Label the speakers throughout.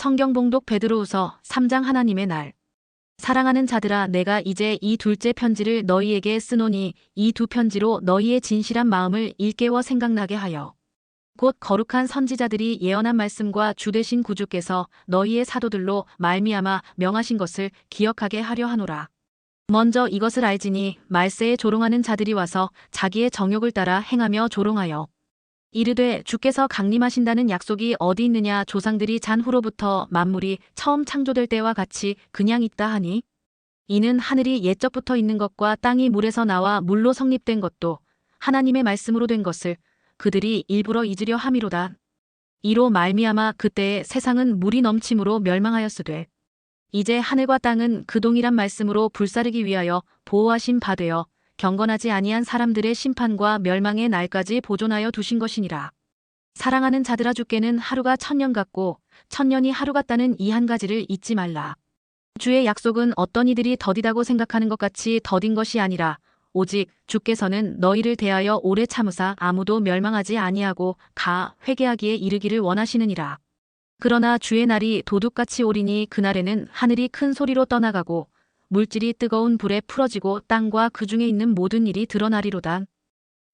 Speaker 1: 성경봉독 베드로후서 3장 하나님의 날. 사랑하는 자들아, 내가 이제 이 둘째 편지를 너희에게 쓰노니 이 두 편지로 너희의 진실한 마음을 일깨워 생각나게 하여 곧 거룩한 선지자들이 예언한 말씀과 주되신 구주께서 너희의 사도들로 말미암아 명하신 것을 기억하게 하려 하노라. 먼저 이것을 알지니 말세에 조롱하는 자들이 와서 자기의 정욕을 따라 행하며 조롱하여 이르되 주께서 강림하신다는 약속이 어디 있느냐. 조상들이 잔 후로부터 만물이 처음 창조될 때와 같이 그냥 있다 하니 이는 하늘이 옛적부터 있는 것과 땅이 물에서 나와 물로 성립된 것도 하나님의 말씀으로 된 것을 그들이 일부러 잊으려 함이로다. 이로 말미암아 그때에 세상은 물이 넘침으로 멸망하였으되 이제 하늘과 땅은 그 동일한 말씀으로 불사르기 위하여 보호하신 바 되어 경건하지 아니한 사람들의 심판과 멸망의 날까지 보존하여 두신 것이니라. 사랑하는 자들아, 주께는 하루가 1000년 같고 1000년이 하루 같다는 이 한 가지를 잊지 말라. 주의 약속은 어떤 이들이 더디다고 생각하는 것 같이 더딘 것이 아니라 오직 주께서는 너희를 대하여 오래 참으사 아무도 멸망하지 아니하고 가 회개하기에 이르기를 원하시느니라. 그러나 주의 날이 도둑같이 오리니 그날에는 하늘이 큰 소리로 떠나가고 물질이 뜨거운 불에 풀어지고 땅과 그 중에 있는 모든 일이 드러나리로다.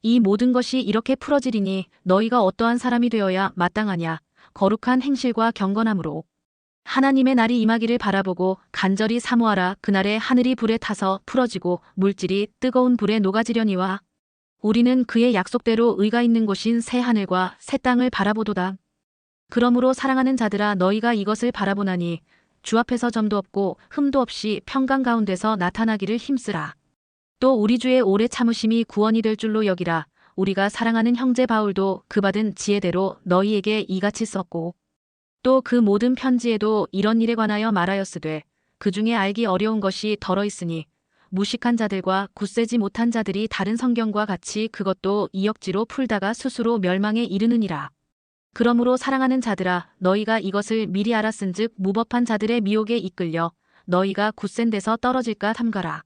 Speaker 1: 이 모든 것이 이렇게 풀어지리니 너희가 어떠한 사람이 되어야 마땅하냐. 거룩한 행실과 경건함으로 하나님의 날이 임하기를 바라보고 간절히 사모하라. 그날에 하늘이 불에 타서 풀어지고 물질이 뜨거운 불에 녹아지려니와 우리는 그의 약속대로 의가 있는 곳인 새 하늘과 새 땅을 바라보도다. 그러므로 사랑하는 자들아, 너희가 이것을 바라보나니 주 앞에서 점도 없고 흠도 없이 평강 가운데서 나타나기를 힘쓰라. 또 우리 주의 오래 참으심이 구원이 될 줄로 여기라. 우리가 사랑하는 형제 바울도 그 받은 지혜대로 너희에게 이같이 썼고 또 그 모든 편지에도 이런 일에 관하여 말하였으되 그 중에 알기 어려운 것이 덜어 있으니 무식한 자들과 굳세지 못한 자들이 다른 성경과 같이 그것도 이역지로 풀다가 스스로 멸망에 이르느니라. 그러므로 사랑하는 자들아, 너희가 이것을 미리 알았은즉 무법한 자들의 미혹에 이끌려 너희가 굳센 데서 떨어질까 삼가라.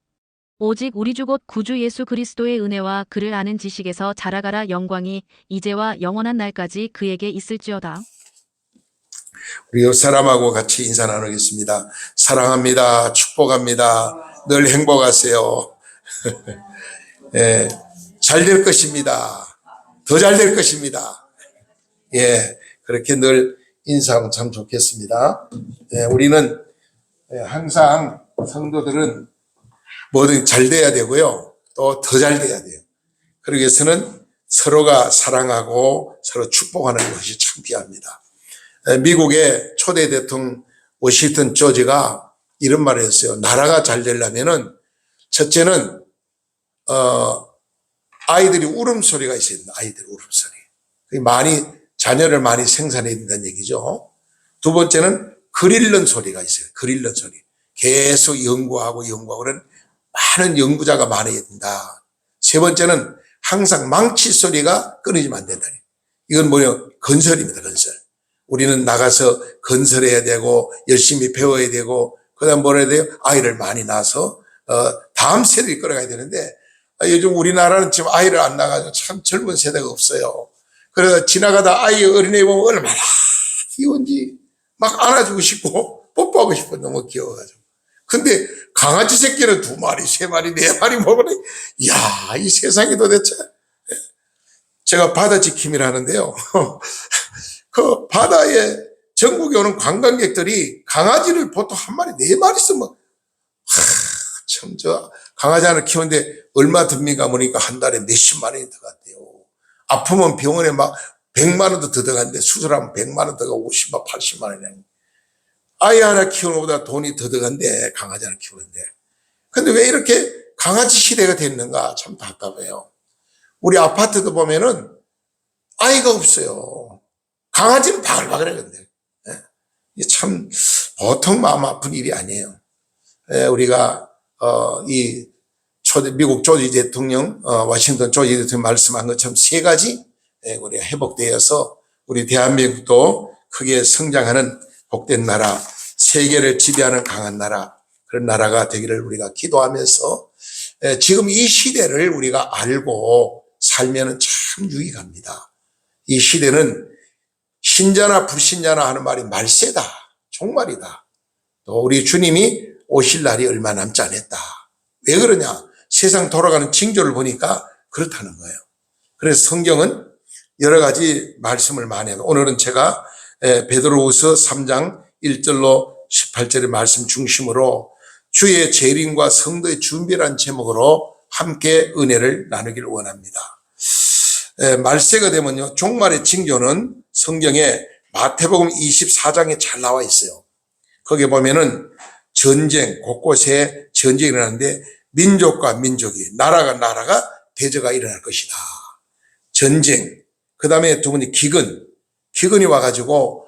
Speaker 1: 오직 우리 주 곧 구주 예수 그리스도의 은혜와 그를 아는 지식에서 자라가라. 영광이 이제와 영원한 날까지 그에게 있을지어다.
Speaker 2: 우리 옆 사람하고 같이 인사 나누겠습니다. 사랑합니다. 축복합니다. 늘 행복하세요. 예, 잘 될 것입니다. 더 잘 될 것입니다. 예, 그렇게 늘 인사하면 참 좋겠습니다. 예, 우리는 항상 성도들은 뭐든 잘 돼야 되고요. 또 더 잘 돼야 돼요. 그러기 위해서는 서로가 사랑하고 서로 축복하는 것이 참 귀합니다. 미국의 초대 대통령 워싱턴 조지가 이런 말을 했어요. 나라가 잘 되려면은 첫째는 아이들이 울음소리가 있어야 된다. 아이들 울음소리. 자녀를 많이 생산해야 된다는 얘기죠. 두 번째는 글 읽는 소리가 있어요. 글 읽는 소리. 계속 연구하고 그런 많은 연구자가 많아야 된다. 세 번째는 항상 망치 소리가 끊이지면 안 된다. 이건 뭐예요? 건설입니다. 건설. 우리는 나가서 건설해야 되고 열심히 배워야 되고 그다음 뭐라 해야 돼요? 아이를 많이 낳아서 다음 세대를 끌어가야 되는데 요즘 우리나라는 지금 아이를 안 낳아가지고 참 젊은 세대가 없어요. 그래서 지나가다 아이 어린애 보면 얼마나 귀여운지 막 안아주고 싶고 뽀뽀하고 싶고 너무 귀여워가지고. 근데 강아지 새끼는 2마리, 3마리, 4마리 먹으니 이야, 이 세상이 도대체. 제가 바다 지킴이를 하는데요. 그 바다에 전국에 오는 관광객들이 강아지를 보통 1마리, 4마리 쓰면 참 강아지 하나 키우는데 얼마 듭니까? 보니까 한 달에 몇십만 원이 들어갔대요. 아프면 병원에 막 100만 원도 더 들어갔는데 수술하면 100만 원 들어가고 50만, 80만 원이라니. 아이 하나 키우는 것보다 돈이 더 들어간대, 강아지 하나 키우는데. 근데 왜 이렇게 강아지 시대가 됐는가 참 답답해요. 우리 아파트도 보면은 아이가 없어요. 강아지는 바글바글해, 근데. 이게 참 보통 마음 아픈 일이 아니에요. 우리가, 미국 조지 대통령, 워싱턴 조지 대통령 말씀한 것처럼 3가지 우리가 회복되어서 우리 대한민국도 크게 성장하는 복된 나라, 세계를 지배하는 강한 나라, 그런 나라가 되기를 우리가 기도하면서 지금 이 시대를 우리가 알고 살면 참 유익합니다. 이 시대는 신자나 불신자나 하는 말이 말세다. 종말이다. 또 우리 주님이 오실 날이 얼마 남지 않았다. 왜 그러냐? 세상 돌아가는 징조를 보니까 그렇다는 거예요. 그래서 성경은 여러 가지 말씀을 많이 해요. 오늘은 제가 베드로후서 3장 1절로 18절의 말씀 중심으로 주의 재림과 성도의 준비라는 제목으로 함께 은혜를 나누기를 원합니다. 말세가 되면요, 종말의 징조는 성경에 마태복음 24장에 잘 나와 있어요. 거기에 보면은 전쟁, 곳곳에 전쟁이 일어나는데 민족과 민족이, 나라가 대저가 일어날 것이다. 전쟁, 그 다음에 두 번째 기근이 와가지고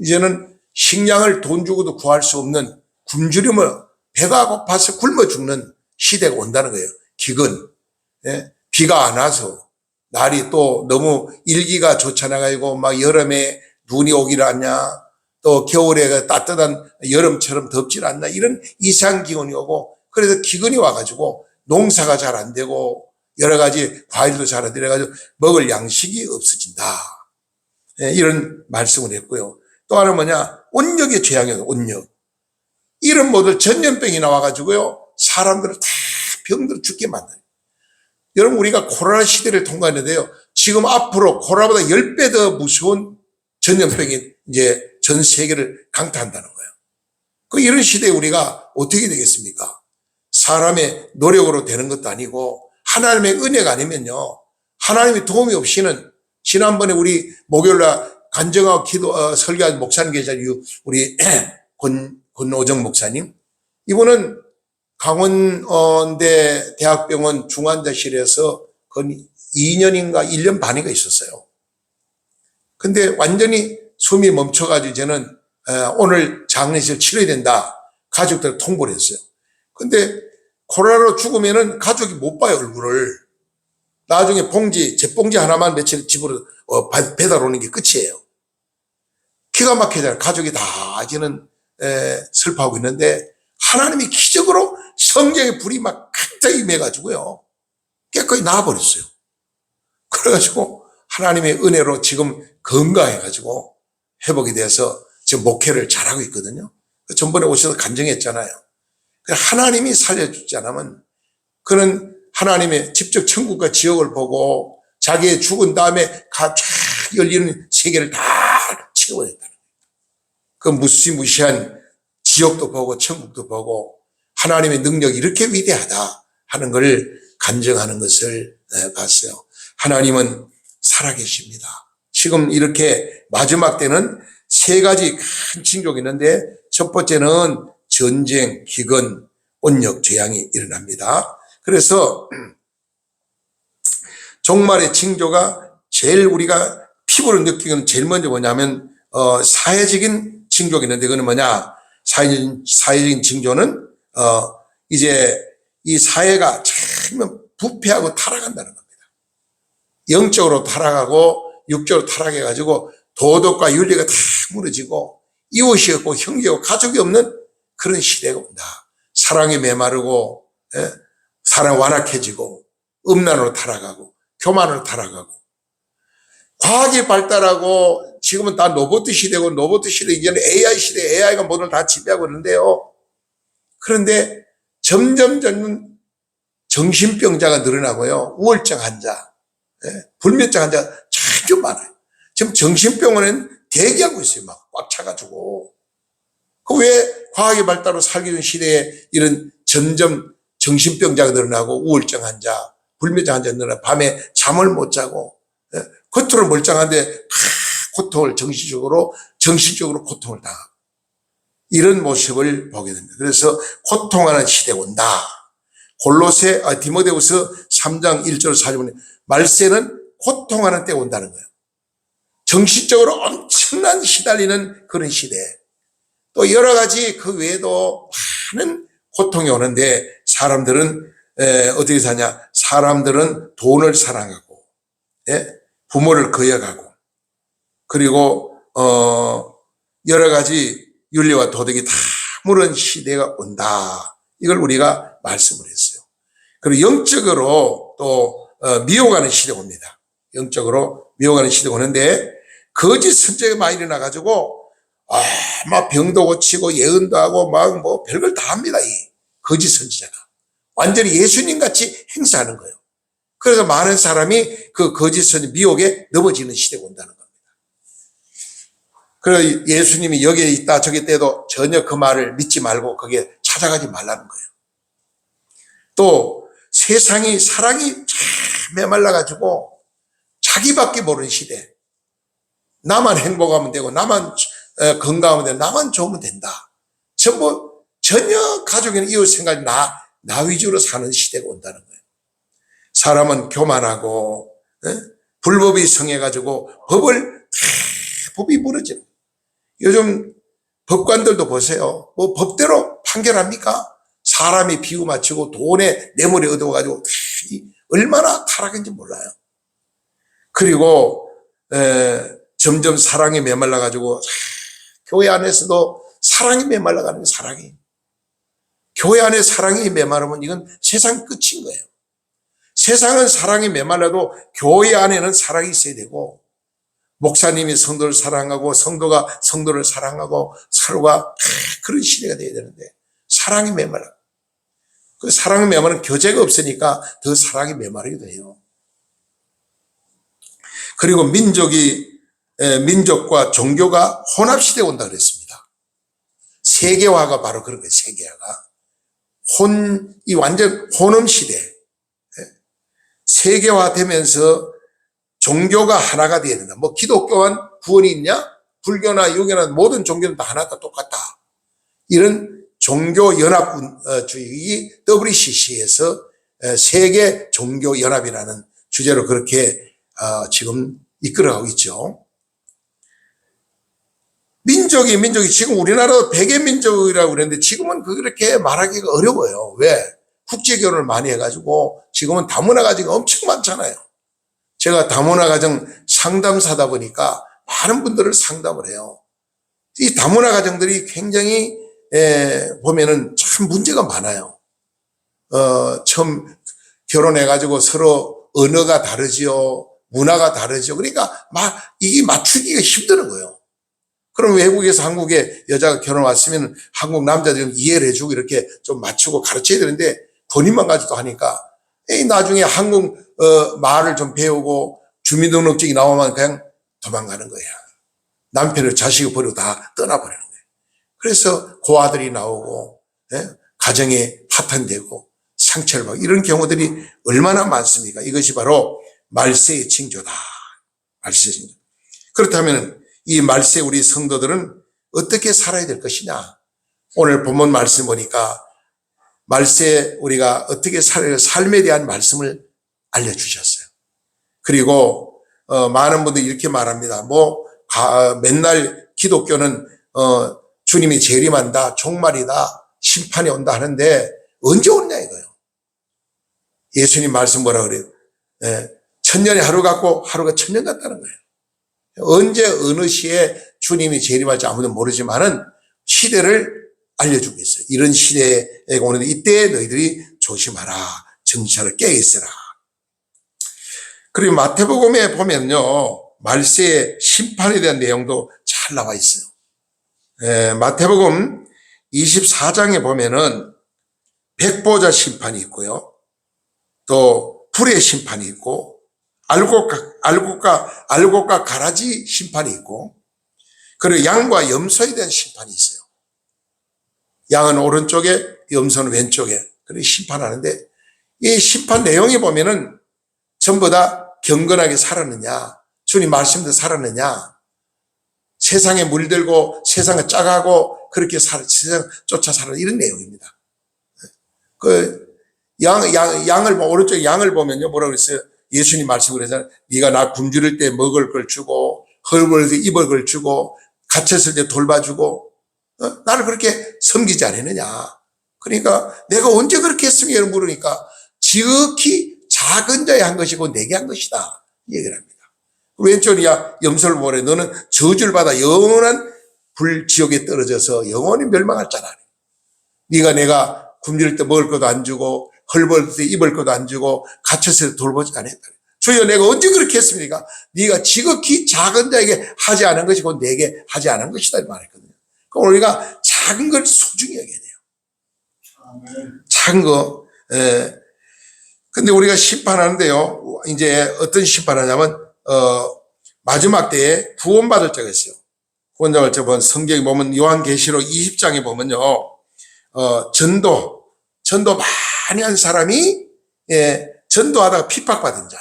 Speaker 2: 이제는 식량을 돈 주고도 구할 수 없는 굶주림을, 배가 고파서 굶어 죽는 시대가 온다는 거예요. 기근. 비가 안 와서 날이 또 너무 일기가 좋잖아가지고 막 여름에 눈이 오기를 않냐, 또 겨울에 따뜻한 여름처럼 덥질 않나, 이런 이상 기온이 오고, 그래서 기근이 와가지고 농사가 잘 안 되고 여러 가지 과일도 잘 안 되어가지고 먹을 양식이 없어진다. 이런 말씀을 했고요. 또 하나는 뭐냐? 온역의 재앙이에요. 온역. 이런 모든 전염병이 나와가지고요, 사람들을 다 병들어 죽게 만들어요. 여러분, 우리가 코로나 시대를 통과했는데요, 지금 앞으로 코로나보다 10배 더 무서운 전염병이 이제 전 세계를 강타한다는 거예요. 이런 시대에 우리가 어떻게 되겠습니까? 사람의 노력으로 되는 것도 아니고 하나님의 은혜가 아니면요, 하나님의 도움이 없이는, 지난번에 우리 목요일날 간증하고 설교한 목사님 계시잖아요. 우리 권오정 목사님. 이분은 강원대 대학병원 중환자실에서 거의 2년인가 1년 반인가 있었어요. 근데 완전히 숨이 멈춰가지고 이제는 오늘 장례식 치러야 된다. 가족들 통보를 했어요. 근데 코로나로 죽으면은 가족이 못 봐요, 얼굴을. 나중에 jet봉지 하나만 며칠 집으로 배달 오는 게 끝이에요. 기가 막히잖아요. 가족이 다 이제는 슬퍼하고 있는데, 하나님이 기적으로 성경의 불이 막 갑자기 임해가지고요, 깨끗이 나아버렸어요. 그래가지고 하나님의 은혜로 지금 건강해가지고 회복이 돼서 지금 목회를 잘하고 있거든요. 전번에 오셔서 간증했잖아요. 하나님이 살려주지 않으면 그는 하나님의 직접 천국과 지옥을 보고 자기의 죽은 다음에 쫙 열리는 세계를 다 채워냈다는 거예요. 그 무시무시한 지옥도 보고 천국도 보고 하나님의 능력이 이렇게 위대하다 하는 걸 간증하는 것을 봤어요. 하나님은 살아계십니다. 지금 이렇게 마지막 때는 세 가지 큰 징조가 있는데, 첫 번째는 전쟁, 기근, 온역, 재앙이 일어납니다. 그래서 종말의 징조가 제일 우리가 피부로 느끼는 제일 먼저 뭐냐면 사회적인 징조가 있는데, 그거는 뭐냐? 사회적인 징조는 이제 이 사회가 참 부패하고 타락한다는 겁니다. 영적으로 타락하고 육적으로 타락해가지고 도덕과 윤리가 다 무너지고 이웃이 없고 형제 없고 가족이 없는 그런 시대가 온다. 사랑이 메마르고 사랑 완악해지고 음란으로 타락하고 교만으로 타락하고, 과학이 발달하고 지금은 다 로봇 시대고, 로봇 시대 이제는 AI 시대, AI가 모든 다 지배하고 있는데요. 그런데 점점 정신병자가 늘어나고요, 우울증 환자, 불면증 환자가 참 많아요. 지금 정신병원에는 대기하고 있어요. 막 꽉 차가지고. 왜 과학이 발달로 살기 전 시대에 이런 점점 정신병자가 늘어나고 우울증 환자, 불면증 환자가 늘어나고 밤에 잠을 못 자고, 겉으로 멀쩡한데 고통을 정신적으로 고통을 당하고, 이런 모습을 보게 됩니다. 그래서 고통하는 시대가 온다. 디모데후서 3장 1절 4절에 말세는 고통하는 때가 온다는 거예요. 정신적으로 엄청난 시달리는 그런 시대. 또 여러 가지 그 외에도 많은 고통이 오는데, 사람들은 어떻게 사냐? 사람들은 돈을 사랑하고, 부모를 거역하고, 그리고 여러 가지 윤리와 도덕이 다 무너진 시대가 온다. 이걸 우리가 말씀을 했어요. 그리고 영적으로 또 미혹하는 시대가 옵니다. 영적으로 미혹하는 시대가 오는데, 거짓 선지자가 많이 일어나가지고 막 병도 고치고 예언도 하고 막 뭐 별걸 다 합니다. 이 거짓 선지자가. 완전히 예수님 같이 행사하는 거예요. 그래서 많은 사람이 그 거짓 선지 미혹에 넘어지는 시대가 온다는 겁니다. 그래서 예수님이 여기에 있다 저기 때도 전혀 그 말을 믿지 말고 거기에 찾아가지 말라는 거예요. 또 세상이 사랑이 참 메말라가지고 자기밖에 모르는 시대. 나만 행복하면 되고 나만 건강하면 되고 나만 좋으면 된다. 전혀 가족이나 이웃 생각이 나 위주로 사는 시대가 온다는 거예요. 사람은 교만하고 불법이 성해가지고 법이 무너지는. 요즘 법관들도 보세요. 뭐 법대로 판결합니까? 사람이 비유 맞추고 돈에 뇌물에 얻어가지고 얼마나 타락인지 몰라요. 그리고 점점 사랑이 메말라가지고 교회 안에서도 사랑이 메말라가는 거예요. 사랑이. 교회 안에 사랑이 메마르면 이건 세상 끝인 거예요. 세상은 사랑이 메말라도 교회 안에는 사랑이 있어야 되고 목사님이 성도를 사랑하고 성도가 성도를 사랑하고 서로가 그런 시대가 돼야 되는데 사랑이 메말라. 그 사랑이 메마르면 교제가 없으니까 더 사랑이 메마르게 돼요. 그리고 민족과 종교가 혼합시대에 온다 그랬습니다. 세계화가 바로 그런 거예요. 세계화가. 이 완전 혼음시대. 세계화되면서 종교가 하나가 되어야 된다. 뭐 기독교만 구원이 있냐? 불교나 유교나 모든 종교는 다 하나다 똑같다. 이런 종교연합주의 WCC에서 세계 종교연합이라는 주제로 그렇게 지금 이끌어가고 있죠. 민족이 지금 우리나라도 백예민족이라고 그랬는데 지금은 그렇게 말하기가 어려워요. 왜? 국제결혼을 많이 해가지고 지금은 다문화 가정이 엄청 많잖아요. 제가 다문화 가정 상담사다 보니까 많은 분들을 상담을 해요. 이 다문화 가정들이 굉장히 보면은 참 문제가 많아요. 처음 결혼해가지고 서로 언어가 다르지요. 문화가 다르죠. 그러니까 이게 맞추기가 힘드는 거예요. 그럼 외국에서 한국에 여자가 결혼 왔으면 한국 남자들은 이해를 해주고 이렇게 좀 맞추고 가르쳐야 되는데 본인만 가지고 하니까 나중에 한국 말을 좀 배우고 주민등록증이 나오면 그냥 도망가는 거야. 남편을 자식을 버리고 다 떠나버리는 거예요. 그래서 고아들이 나오고 가정에 파탄되고 상처를 받고 이런 경우들이 얼마나 많습니까? 이것이 바로 말세의 징조다. 말세의 징조. 그렇다면 이 말세 우리 성도들은 어떻게 살아야 될 것이냐? 오늘 본문 말씀 보니까 말세 우리가 어떻게 살아야 할 삶에 대한 말씀을 알려주셨어요. 그리고 많은 분들이 이렇게 말합니다. 맨날 기독교는 주님이 재림한다, 종말이다, 심판이 온다 하는데 언제 오냐 이거예요. 예수님 말씀 뭐라 그래요? 천년이 하루 같고 하루가 천년 같다는 거예요. 언제 어느 시에 주님이 재림할지 아무도 모르지만은 시대를 알려주고 있어요. 이런 시대에 오는데 이때 너희들이 조심하라. 정찰을 깨어있어라. 그리고 마태복음에 보면요. 말세의 심판에 대한 내용도 잘 나와 있어요. 마태복음 24장에 보면은 백보자 심판이 있고요. 또 불의 심판이 있고 알곡과 가라지 심판이 있고 그리고 양과 염소에 대한 심판이 있어요. 양은 오른쪽에 염소는 왼쪽에 그렇게 심판하는데 이 심판 내용에 보면은 전부 다 경건하게 살았느냐 주님 말씀대로 살았느냐 세상에 물들고 세상에 짜가고 그렇게 세상 쫓아 살아 이런 내용입니다. 양을 오른쪽 양을 보면요 뭐라 그랬어요? 예수님 말씀을 해서 네가 나 굶주릴 때 먹을 걸 주고 헐벗을 때 입을 걸 주고 갇혔을 때 돌봐주고 나를 그렇게 섬기지 않았느냐. 그러니까 내가 언제 그렇게 했습니까? 물으니까 지극히 작은 자에 한 것이고 내게 한 것이다. 이 얘기를 합니다. 왼쪽이 염소를 보래. 너는 저주를 받아 영원한 불지옥에 떨어져서 영원히 멸망할 자라. 네가 내가 굶주릴 때 먹을 것도 안 주고 헐벗을 때 입을 것도 안 주고 갇혔을 때 돌보지 않았다. 주여 내가 언제 그렇게 했습니까? 네가 지극히 작은 자에게 하지 않은 것이 곧 내게 하지 않은 것이다 말했거든요. 그럼 우리가 작은 걸 소중히 여겨야 돼요. 작은 거. 근데 우리가 심판하는데요. 이제 어떤 심판하냐면 마지막 때에 구원받을 자가 있어요. 구원받을 자 보면 성경에 보면 요한계시록 20장에 보면요. 전도 많이 한 사람이 전도하다가 핍박받은 자,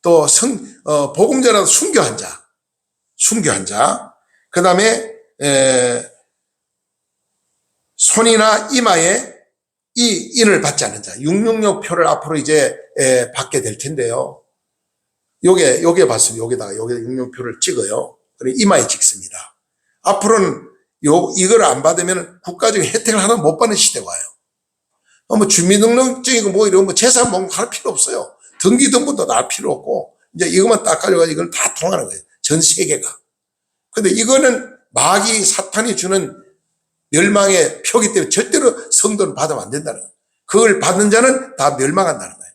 Speaker 2: 또 복음 전하다 순교한 자, 그 다음에 손이나 이마에 이 인을 받지 않는 자, 666 표를 앞으로 이제 받게 될 텐데요. 요게 봤습니다. 여기다가 666 표를 찍어요. 그리고 이마에 찍습니다. 앞으로는 이걸 안 받으면 국가적인 혜택을 하나 못 받는 시대가 와요. 뭐 주민등록증이고 뭐 이런 뭐 재산 목록할 필요 없어요. 등기등본도 날 필요 없고 이제 이것만 딱 가져가지고 이걸 다 통하는 거예요. 전 세계가. 근데 이거는 마귀 사탄이 주는 멸망의 표기 때문에 절대로 성도는 받으면 안 된다는 거예요. 그걸 받는 자는 다 멸망한다는 거예요.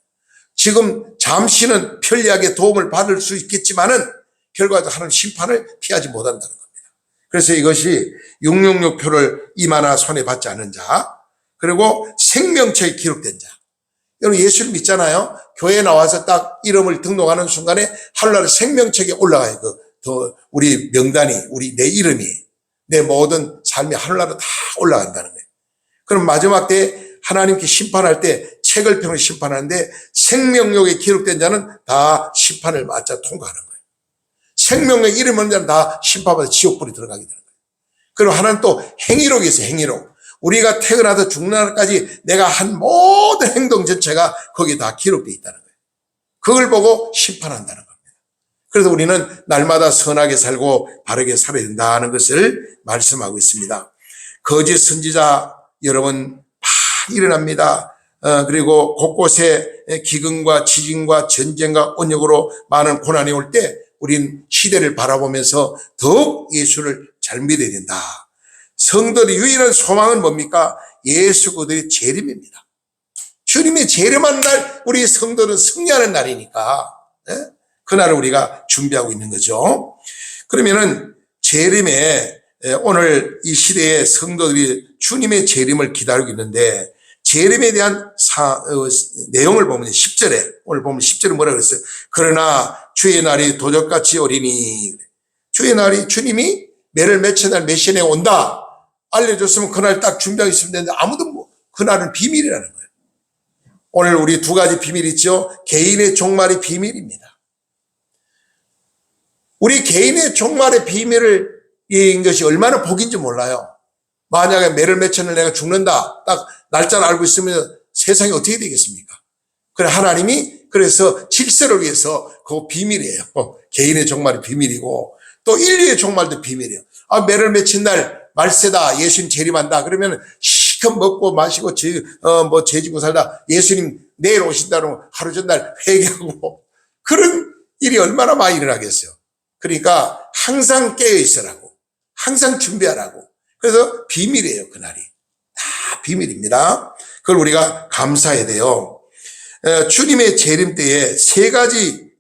Speaker 2: 지금 잠시는 편리하게 도움을 받을 수 있겠지만은 결과적으로 하는 심판을 피하지 못한다는 겁니다. 그래서 이것이 666 표를 이마나 손에 받지 않는 자, 그리고 생명책에 기록된 자. 여러분 예수를 믿잖아요. 교회에 나와서 딱 이름을 등록하는 순간에 하루날 생명책에 올라가요. 우리 명단이, 내 이름이, 내 모든 삶이 하루날은 다 올라간다는 거예요. 그럼 마지막 때 하나님께 심판할 때 책을 펴고 심판하는데 생명록에 기록된 자는 다 심판을 맞아 통과하는 거예요. 생명록에 이름 없는 자는 다 심판받아 지옥불에 들어가게 되는 거예요. 그리고 하나는 또 행위록이 있어요. 행위록. 우리가 태어나서 죽는 날까지 내가 한 모든 행동 전체가 거기에 다 기록되어 있다는 거예요. 그걸 보고 심판한다는 겁니다. 그래서 우리는 날마다 선하게 살고 바르게 살아야 된다는 것을 말씀하고 있습니다. 거짓 선지자 여러분 많이 일어납니다. 그리고 곳곳에 기근과 지진과 전쟁과 온역으로 많은 고난이 올 때 우린 시대를 바라보면서 더욱 예수를 잘 믿어야 된다. 성도의 유일한 소망은 뭡니까? 예수 그리스도의 재림입니다. 주님의 재림하는 날 우리 성도는 승리하는 날이니까 그날을 우리가 준비하고 있는 거죠. 그러면은 재림에 오늘 이 시대의 성도들이 주님의 재림을 기다리고 있는데 재림에 대한 내용을 보면 10절에 오늘 보면 10절에 뭐라 그랬어요? 그러나 주의 날이 도적같이 오리니 주의 날이 주님이 매를 맺힌 날 몇 시에 온다 알려줬으면 그날 딱 준비하고 있으면 되는데 아무도 그날은 비밀이라는 거예요. 오늘 우리 두 가지 비밀이 있죠. 개인의 종말이 비밀입니다. 우리 개인의 종말의 비밀을 인 것이 얼마나 복인지 몰라요. 만약에 매를 맺힌 날 내가 죽는다 딱 날짜를 알고 있으면 세상이 어떻게 되겠습니까? 그래 하나님이 그래서 질서를 위해서 그거 비밀이에요. 개인의 종말이 비밀이고 또 인류의 종말도 비밀이에요. 매를 맺힌 날 말세다 예수님 재림한다 그러면 시컷 먹고 마시고 죄지고 살다 예수님 내일 오신다는 하루 전날 회개하고 그런 일이 얼마나 많이 일어나겠어요. 그러니까 항상 깨어 있으라고 항상 준비하라고. 그래서 비밀이에요. 그날이 다 비밀입니다. 그걸 우리가 감사해야 돼요. 주님의 재림 때에 세 가지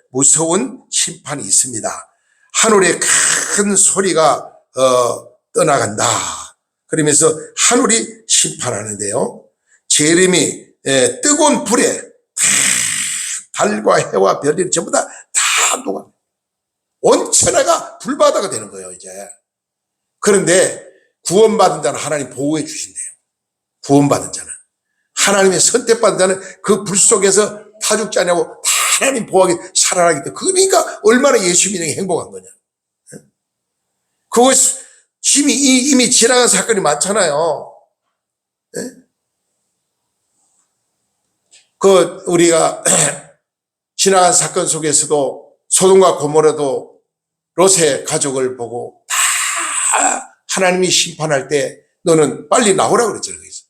Speaker 2: 무서운 심판이 있습니다. 하늘에 큰 소리가 떠나간다. 그러면서 하늘이 심판하는데요. 재림이 뜨거운 불에 달과 해와 별이 전부 다 녹아. 온천하가 불바다가 되는 거예요, 이제. 그런데 구원받은 자는 하나님 보호해 주신대요. 구원받은 자는. 하나님의 선택받은 자는 그 불 속에서 타 죽지 않냐고 다 하나님 보호하게 살아나기 때문에. 그러니까 얼마나 예수 믿는 게 행복한 거냐. 그것 이미 지나간 사건이 많잖아요. 우리가 지나간 사건 속에서도 소돔과 고모라도 롯의 가족을 보고 다 하나님이 심판할 때 너는 빨리 나오라 그랬잖아요. 그래서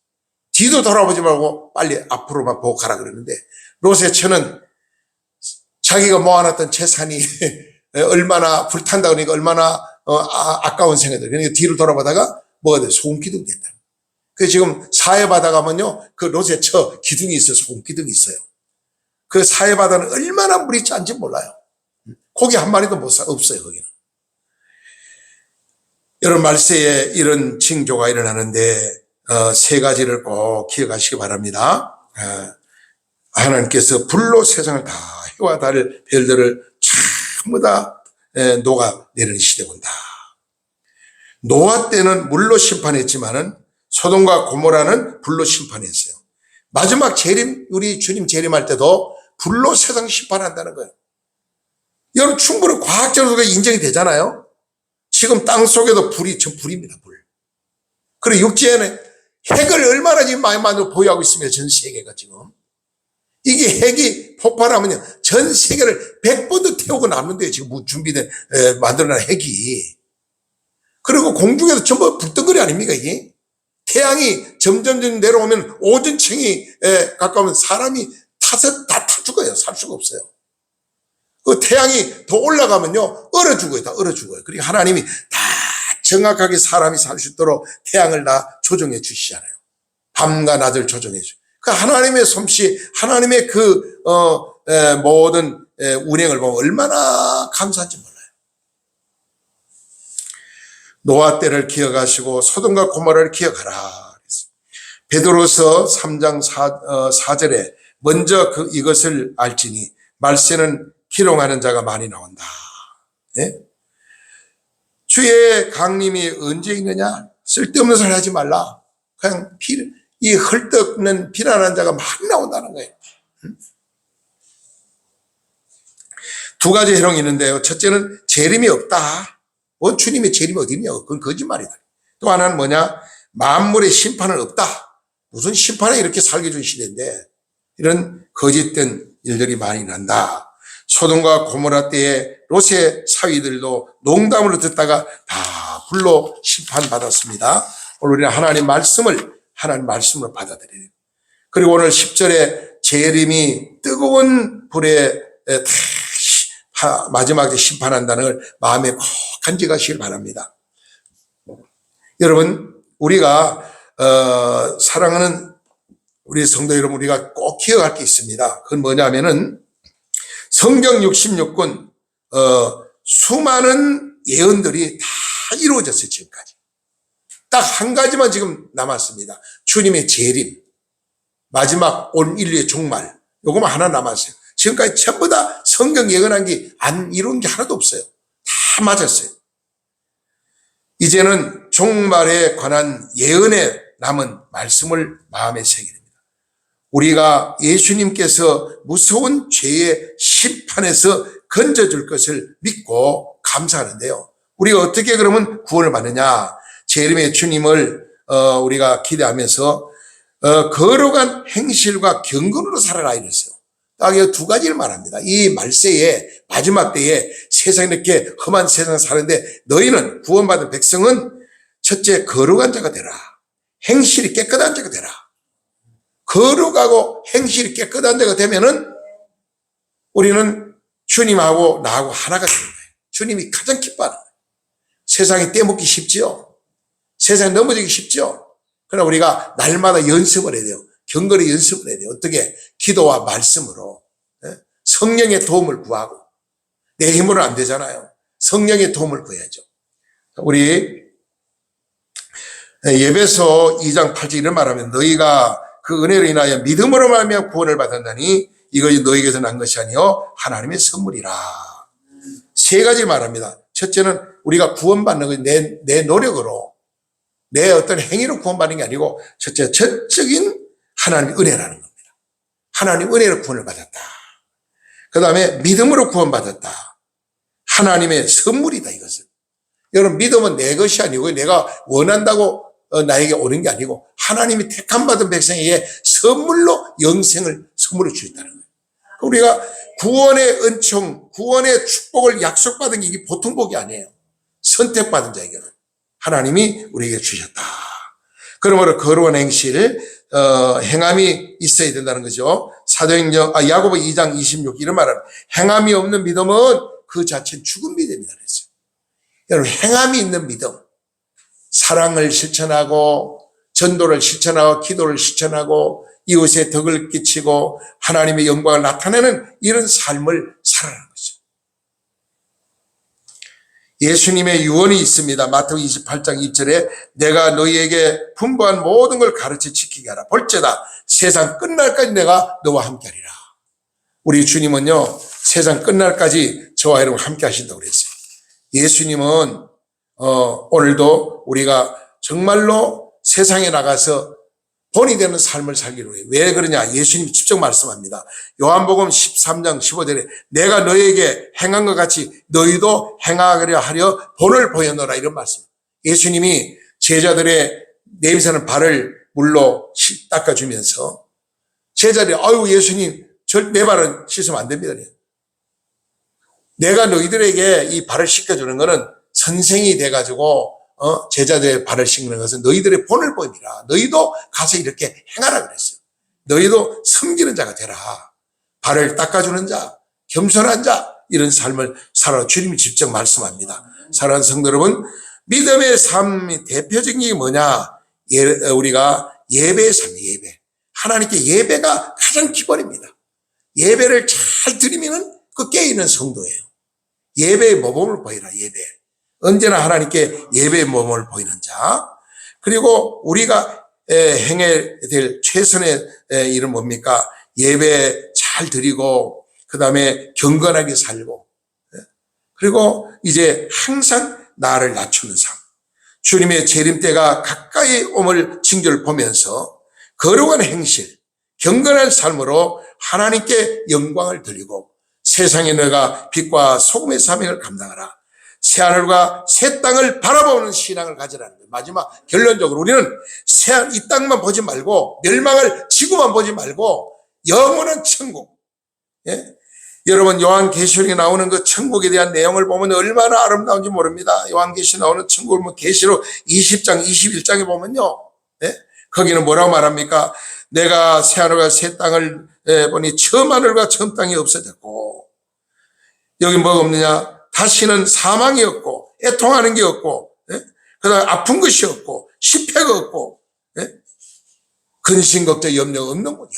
Speaker 2: 뒤도 돌아보지 말고 빨리 앞으로만 보고 가라 그러는데 롯의 처는 자기가 모아놨던 재산이 얼마나 불탄다 그러니까 얼마나 아까운 생각들. 그러니까 뒤를 돌아보다가 뭐가 돼? 소금기둥이 됐다. 그래서 지금 사해 바다 가면요 그 롯의 처 기둥이 있어요. 소금기둥이 있어요. 그 사해바다는 얼마나 물이 짠지 몰라요. 고기 한 마리도 없어요, 거기는. 여러분, 말세에 이런 징조가 일어나는데, 세 가지를 꼭 기억하시기 바랍니다. 하나님께서 불로 세상을 다, 해와 달, 별들을 전부 다 녹아내리는 시대가 온다. 노아 때는 물로 심판했지만은 소돔과 고모라는 불로 심판했어요. 마지막 재림, 우리 주님 재림할 때도 불로 세상 심판한다는 거예요. 여러분, 충분히 과학적으로 인정이 되잖아요. 지금 땅 속에도 불이 전 불입니다, 불. 그리고 육지에는 핵을 얼마나 지금 많이 만들어 보유하고 있습니다, 전 세계가 지금. 이게 핵이 폭발하면요, 전 세계를 100번도 태우고 남는데요, 지금 준비된, 만들어낸 핵이. 그리고 공중에도 전부 불덩거리 아닙니까, 이게? 태양이 점점 내려오면 오존층이 가까우면 사람이 타서 다 타 죽어요. 살 수가 없어요. 그 태양이 더 올라가면요, 얼어 죽어요. 다 얼어 죽어요. 그러니까 하나님이 다 정확하게 사람이 살 수 있도록 태양을 다 조정해 주시잖아요. 밤과 낮을 조정해 주시고. 그 하나님의 솜씨, 하나님의 모든 운행을 보면 얼마나 감사한지 몰라요. 노아 때를 기억하시고 소돔과 고모라를 기억하라. 베드로서 3장 4절에 먼저 이것을 알지니 말세는 기롱하는 자가 많이 나온다. 네? 주의 강림이 언제 있느냐? 쓸데없는 소리 하지 말라. 그냥 이 헐떡는 비난하는 자가 많이 나온다는 거예요. 두 가지 해롱이 있는데요. 첫째는 재림이 없다. 주님의 재림이 어디 있냐? 그건 거짓말이다. 또 하나는 뭐냐? 만물의 심판은 없다. 무슨 심판에 이렇게 살게 준 시대인데 이런 거짓된 일들이 많이 난다. 소돔과 고모라 때에 롯의 사위들도 농담으로 듣다가 다 불로 심판받았습니다. 오늘 우리는 하나님 말씀으로 받아들여야 돼요. 그리고 오늘 10절에 재림이 뜨거운 불에 마지막에 심판한다는 걸 마음에 꼭 간직하시길 바랍니다. 여러분, 우리가 사랑하는 우리 성도 여러분, 우리가 꼭 기억할 게 있습니다. 그건 뭐냐면은 성경 66권 수많은 예언들이 다 이루어졌어요. 지금까지 딱 한 가지만 지금 남았습니다. 주님의 재림, 마지막 온 인류의 종말, 요거만 하나 남았어요. 지금까지 전부 다 성경 예언한 게 안 이룬 게 하나도 없어요. 다 맞았어요. 이제는 종말에 관한 예언에 남은 말씀을 마음에 새기는 우리가 예수님께서 무서운 죄의 심판에서 건져줄 것을 믿고 감사하는데요. 우리가 어떻게 그러면 구원을 받느냐? 재림의 주님을 우리가 기대하면서 거룩한 행실과 경건으로 살아라 이랬어요. 딱 이 두 가지를 말합니다. 이 말세에 마지막 때에 세상에 이렇게 험한 세상을 사는데 너희는 구원받은 백성은 첫째 거룩한 자가 되라. 행실이 깨끗한 자가 되라. 거룩하고 행실이 깨끗한 자가 되면은 우리는 주님하고 나하고 하나가 되는 거예요. 주님이 가장 기뻐하는 거예요. 세상에 떼먹기 쉽죠. 세상에 넘어지기 쉽죠. 그러나 우리가 날마다 연습을 해야 돼요. 경건의 연습을 해야 돼요. 어떻게? 기도와 말씀으로 성령의 도움을 구하고 내 힘으로는 안 되잖아요. 성령의 도움을 구해야죠. 우리 예배서 2장 8절 이런 말하면 너희가 그 은혜로 인하여 믿음으로 말미암아 구원을 받았나니 이것이 너희에게서 난 것이 아니요 하나님의 선물이라. 세 가지 말합니다. 첫째는 우리가 구원받는 것이 내 노력으로 내 어떤 행위로 구원받는 게 아니고 첫째 전적인 하나님의 은혜라는 겁니다. 하나님 은혜로 구원을 받았다. 그 다음에 믿음으로 구원받았다. 하나님의 선물이다 이것은. 여러분 믿음은 내 것이 아니고 내가 원한다고 나에게 오는 게 아니고 하나님이 택함 받은 백성에게 선물로 영생을 선물로 주셨다는 거예요. 우리가 구원의 은총, 구원의 축복을 약속받은 게 이게 보통 복이 아니에요. 선택받은 자에게는 하나님이 우리에게 주셨다. 그러므로 거룩한 행실, 행함이 있어야 된다는 거죠. 야고보 2장 26 이런 말은 행함이 없는 믿음은 그 자체는 죽은 믿음이다 그랬어요. 여러분 행함이 있는 믿음, 사랑을 실천하고 전도를 실천하고 기도를 실천하고 이웃에 덕을 끼치고 하나님의 영광을 나타내는 이런 삶을 살아가는 거죠. 예수님의 유언이 있습니다. 마태복음 28장 2절에 내가 너희에게 분부한 모든 걸 가르쳐 지키게 하라. 볼지어다 세상 끝날까지 내가 너와 함께하리라. 우리 주님은요, 세상 끝날까지 저와 여러분 함께 하신다고 그랬어요. 예수님은 오늘도 우리가 정말로 세상에 나가서 본이 되는 삶을 살기로 해요. 왜 그러냐? 예수님이 직접 말씀합니다. 요한복음 13장 15절에 내가 너에게 행한 것 같이 너희도 행하려 하려 본을 보여놓으라, 이런 말씀. 예수님이 제자들의 냄새나는 발을 물로 닦아주면서 제자들이 아유 예수님 내 발은 씻으면 안 됩니다. 내가 너희들에게 이 발을 씻겨주는 것은 선생이 돼가지고 제자들의 발을 씻는 것은 너희들의 본을 보이라. 너희도 가서 이렇게 행하라 그랬어요. 너희도 섬기는 자가 되라. 발을 닦아주는 자, 겸손한 자, 이런 삶을 살아 주님이 직접 말씀합니다. 사랑하는 성도 여러분, 믿음의 삶의 대표적인 게 뭐냐? 우리가 예배의 삶이에요. 예배. 하나님께 예배가 가장 기본입니다. 예배를 잘 드리면 그 깨어있는 성도예요. 예배의 모범을 보이라. 예배. 언제나 하나님께 예배의 모범을 보이는 자. 그리고 우리가 행해야 될 최선의 일은 뭡니까? 예배 잘 드리고 그 다음에 경건하게 살고 그리고 이제 항상 나를 낮추는 삶. 주님의 재림 때가 가까이 옴을 징조를 보면서 거룩한 행실, 경건한 삶으로 하나님께 영광을 돌리고 세상에 너가 빛과 소금의 사명을 감당하라. 새하늘과 새 땅을 바라보는 신앙을 가지라는 거예요. 마지막 결론적으로 우리는 이 땅만 보지 말고 멸망할 지구만 보지 말고 영원한 천국. 예? 여러분 요한계시록에 나오는 그 천국에 대한 내용을 보면 얼마나 아름다운지 모릅니다. 요한계시록에 나오는 천국을 뭐 계시록 20장 21장에 보면요. 예? 거기는 뭐라고 말합니까? 내가 새하늘과 새 땅을 보니 처음 하늘과 처음 땅이 없어졌고 여기 뭐가 없느냐? 다시는 사망이 없고 애통하는 게 없고 그다음에 아픈 것이 없고 실패가 없고 근심 걱정 염려 없는 곳.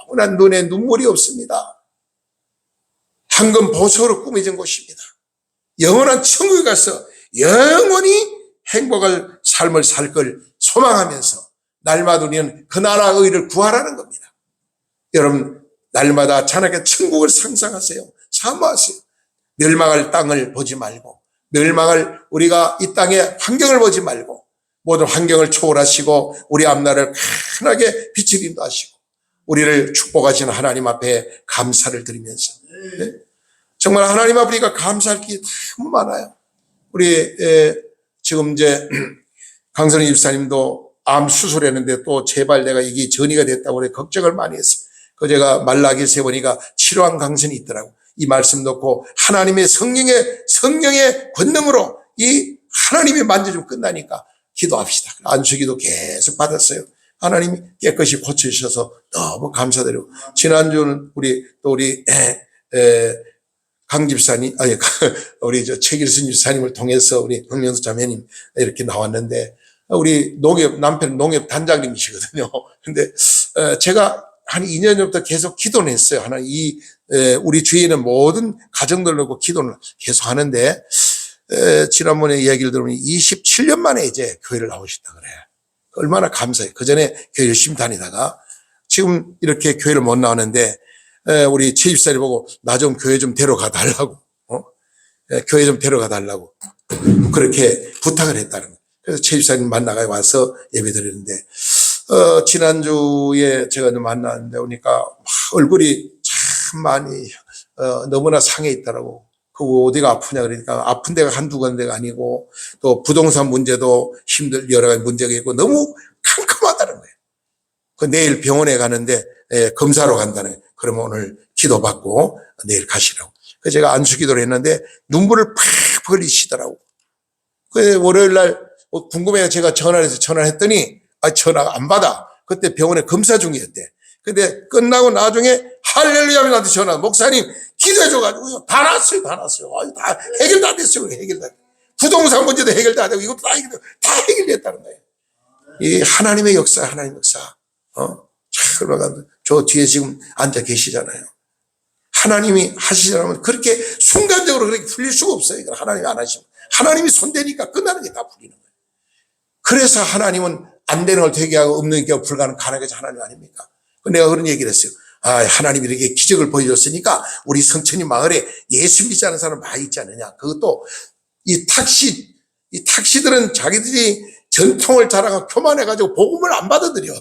Speaker 2: 영원한 눈에 눈물이 없습니다. 황금 보석으로 꾸며진 곳입니다. 영원한 천국에 가서 영원히 행복할 삶을 살 걸 소망하면서 날마다 우리는 그 나라의 의를 구하라는 겁니다. 여러분 날마다 자나게 천국을 상상하세요. 사모하세요. 멸망할 땅을 보지 말고 멸망할 우리가 이 땅의 환경을 보지 말고 모든 환경을 초월하시고 우리 앞날을 환하게 빛을 인도하시고 우리를 축복하시는 하나님 앞에 감사를 드리면서 정말 하나님 앞에 우리가 감사할 게 너무 많아요. 우리 지금 이제 강선희 집사님도 암 수술했는데 또 제발 내가 이게 전이가 됐다고 그래 걱정을 많이 했어요. 그 제가 말라기에서 보니까 치료한 강선이 있더라고. 이 말씀 놓고 하나님의 성령의 권능으로 이 하나님이 만져주면 끝나니까 기도합시다. 안수기도 계속 받았어요. 하나님이 깨끗이 고쳐주셔서 너무 감사드리고 지난주는 우리 강 집사님, 우리 최길순 집사님을 통해서 우리 황명수 자매님 이렇게 나왔는데 우리 남편 농협 단장님이시거든요. 근데 제가 한 2년 전부터 계속 기도는 했어요. 하나님 우리 주위에 있는 모든 가정들 놓고 기도를 계속 하는데 지난번에 이야기를 들으면 27년 만에 이제 교회를 나오셨다 그래요. 얼마나 감사해요. 그 전에 교회 열심히 다니다가 지금 이렇게 교회를 못 나오는데 우리 최 집사님 보고 나 좀 교회 좀 데려가 달라고 교회 좀 데려가 달라고 그렇게 부탁을 했다는 거예요. 그래서 최 집사님 만나가 와서 예배 드리는데 지난주에 제가 좀 만났는데 오니까 얼굴이 참 많이 너무나 상해 있더라고. 그 어디가 아프냐 그러니까 아픈 데가 한두 군데가 아니고 또 부동산 문제도 여러 가지 문제가 있고 너무 캄캄하다는 거예요. 그 내일 병원에 가는데 검사로 간다는 거예요. 그러면 오늘 기도받고 내일 가시라고. 그래서 제가 안수기도를 했는데 눈물을 팍 흘리시더라고. 그 월요일 날 궁금해서 제가 전화를 했더니 전화가 안 받아. 그때 병원에 검사 중이었대. 근데 끝나고 나중에 할렐루야 나한테 전화. 목사님 기도해줘가지고 다 났어요. 다 해결 다 됐어요. 해결 다. 부동산 문제도 해결 다 되고 이것도 다 해결됐다는 거예요. 이 하나님의 역사, 하나님의 역사. 참 설명가 저 뒤에 지금 앉아 계시잖아요. 하나님이 하시자면 그렇게 순간적으로 그렇게 풀릴 수가 없어요. 이걸 하나님이 안 하시면. 하나님이 손대니까 끝나는 게 다 풀리는 거예요. 그래서 하나님은 안 되는 걸 되게 하고 없는 게 가능하게 하나님 아닙니까? 내가 그런 얘기를 했어요. 하나님이 이렇게 기적을 보여줬으니까 우리 성천이 마을에 예수 믿지 않은 사람 많이 있지 않느냐. 그것도 이 탁시들은 자기들이 전통을 자랑하고 교만해가지고 복음을 안 받아들여.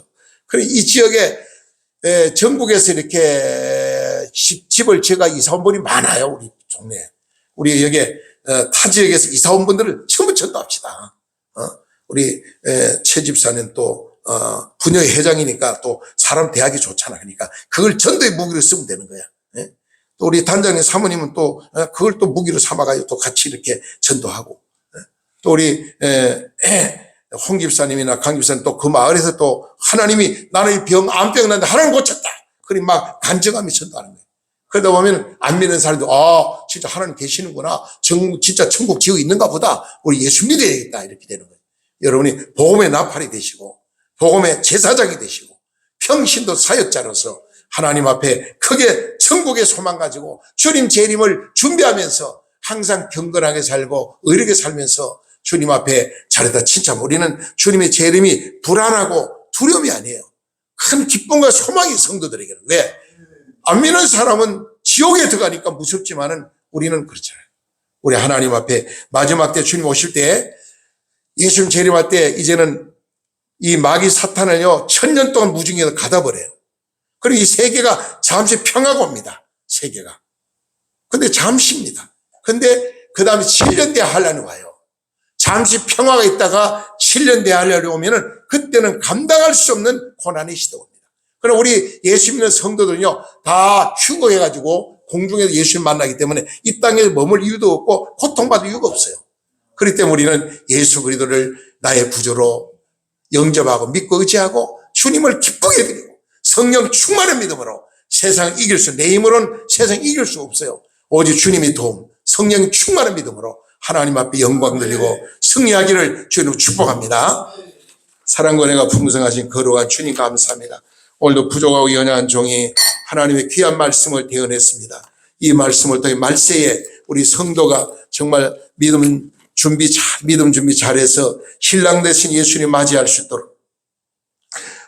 Speaker 2: 그래 이 지역에 전국에서 이렇게 집을 제가 이사 온 분이 많아요. 우리 동네에. 우리 여기 타 지역에서 이사 온 분들을 전부 전도합시다. 우리 최 집사는 또 부녀의 회장이니까 또 사람 대하기 좋잖아. 그러니까 그걸 전도의 무기로 쓰면 되는 거야. 또 우리 단장님 사모님은 또 그걸 또 무기로 삼아가지고 또 같이 이렇게 전도하고, 또 우리 홍 집사님이나 강 집사님 또 그 마을에서 또 하나님이 나는 암병 났는데 하나님 고쳤다. 그리 막 간증하며 전도하는 거예요. 그러다 보면 안 믿는 사람도 진짜 하나님 계시는구나. 진짜 천국 지어 있는가 보다. 우리 예수 믿어야겠다. 이렇게 되는 거예요. 여러분이 복음의 나팔이 되시고 복음의 제사장이 되시고 평신도 사역자로서 하나님 앞에 크게 천국의 소망 가지고 주님 재림을 준비하면서 항상 경건하게 살고 의롭게 살면서 주님 앞에 잘했다 칭찬. 우리는 주님의 재림이 불안하고 두려움이 아니에요. 큰 기쁨과 소망이 성도들에게는. 왜? 안 믿는 사람은 지옥에 들어가니까 무섭지만은 우리는 그렇잖아요. 우리 하나님 앞에 마지막 때 주님 오실 때 예수님 재림할 때 이제는 이 마귀 사탄을요 1000년 동안 무중에서 가다버려요. 그리고 이 세계가 잠시 평화가 옵니다. 세계가. 근데 잠시입니다. 근데 그 다음에 7년 뒤에 환란이 와요. 잠시 평화가 있다가 7년 뒤에 환란이 오면은 그때는 감당할 수 없는 고난의 시대가 옵니다. 그럼 우리 예수 믿는 성도들은요 다 휴거해가지고 공중에서 예수님 만나기 때문에 이 땅에 머물 이유도 없고 고통받을 이유가 없어요. 그렇기 때문에 우리는 예수 그리스도를 나의 구주로 영접하고 믿고 의지하고 주님을 기쁘게 드리고 성령 충만한 믿음으로 세상을 이길 내 힘으로는 세상을 이길 수 없어요. 오직 주님의 도움, 성령 충만한 믿음으로 하나님 앞에 영광 드리고 승리하기를 주님 축복합니다. 사랑과 은혜가 풍성하신 거룩한 주님 감사합니다. 오늘도 부족하고 연약한 종이 하나님의 귀한 말씀을 대언했습니다. 이 말씀을 통해 말세에 우리 성도가 정말 믿음 준비 잘해서 신랑 되신 예수님 맞이할 수 있도록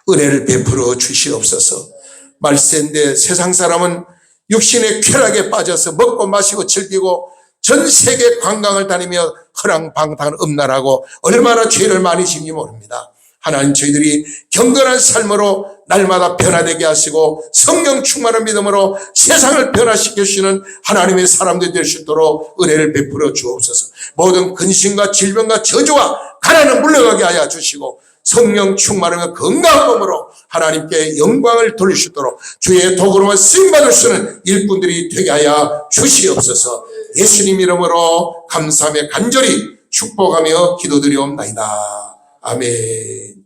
Speaker 2: 은혜를 베풀어 주시옵소서. 말세인데 세상 사람은 육신의 쾌락에 빠져서 먹고 마시고 즐기고 전 세계 관광을 다니며 허랑방탕을 음란하고 얼마나 죄를 많이 지는지 모릅니다. 하나님 저희들이 경건한 삶으로 날마다 변화되게 하시고 성령 충만한 믿음으로 세상을 변화시켜 주시는 하나님의 사람들이 될 수 있도록 은혜를 베풀어 주옵소서. 모든 근심과 질병과 저주와 가난을 물러가게 하여 주시고 성령 충만하며 건강한 몸으로 하나님께 영광을 돌릴 수 있도록 주의 도구로만 쓰임받을 수 있는 일꾼들이 되게 하여 주시옵소서. 예수님 이름으로 감사하며 간절히 축복하며 기도드리옵나이다. 아멘.